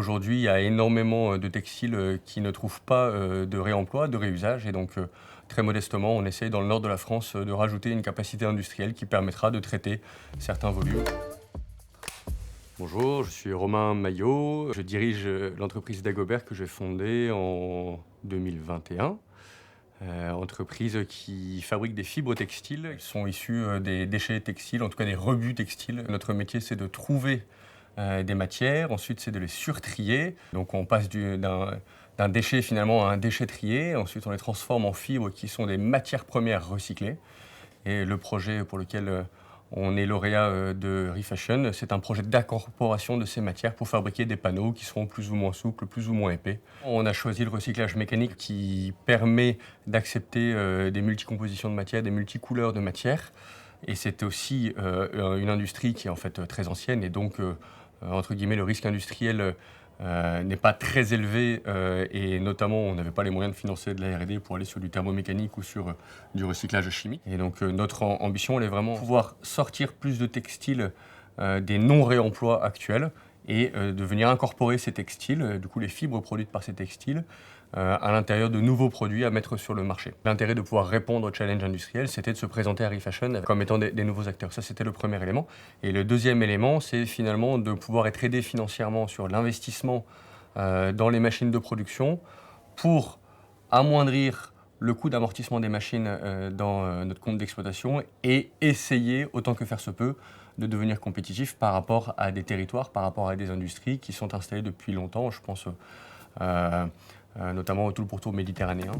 aujourd'hui, il y a énormément de textiles qui ne trouvent pas de réemploi, de réusage. Et donc, très modestement, on essaye dans le nord de la France de rajouter une capacité industrielle qui permettra de traiter certains volumes. Bonjour, je suis Romain Maillot. Je dirige l'entreprise Dagobert que j'ai fondée en 2021. Entreprise qui fabrique des fibres textiles. Elles sont issues des déchets textiles, en tout cas des rebuts textiles. Notre métier, c'est de trouver des matières, ensuite c'est de les surtrier. Donc on passe d'un déchet finalement à un déchet trié, ensuite on les transforme en fibres qui sont des matières premières recyclées. Et le projet pour lequel on est lauréat de Refashion, c'est un projet d'incorporation de ces matières pour fabriquer des panneaux qui seront plus ou moins souples, plus ou moins épais. On a choisi le recyclage mécanique qui permet d'accepter des multicompositions de matières, des multicouleurs de matières. Et c'est aussi une industrie qui est en fait très ancienne et donc, entre guillemets, le risque industriel n'est pas très élevé et notamment on n'avait pas les moyens de financer de la R&D pour aller sur du thermomécanique ou sur du recyclage chimique. Et donc notre ambition, elle est vraiment de pouvoir sortir plus de textiles des non-réemplois actuels et de venir incorporer ces textiles, du coup les fibres produites par ces textiles, à l'intérieur de nouveaux produits à mettre sur le marché. L'intérêt de pouvoir répondre au challenge industriel, c'était de se présenter à Refashion comme étant des nouveaux acteurs. Ça, c'était le premier élément. Et le deuxième élément, c'est finalement de pouvoir être aidé financièrement sur l'investissement dans les machines de production pour amoindrir le coût d'amortissement des machines dans notre compte d'exploitation et essayer, autant que faire se peut, de devenir compétitif par rapport à des territoires, par rapport à des industries qui sont installées depuis longtemps. Je pense notamment au tout le pourtour méditerranéen.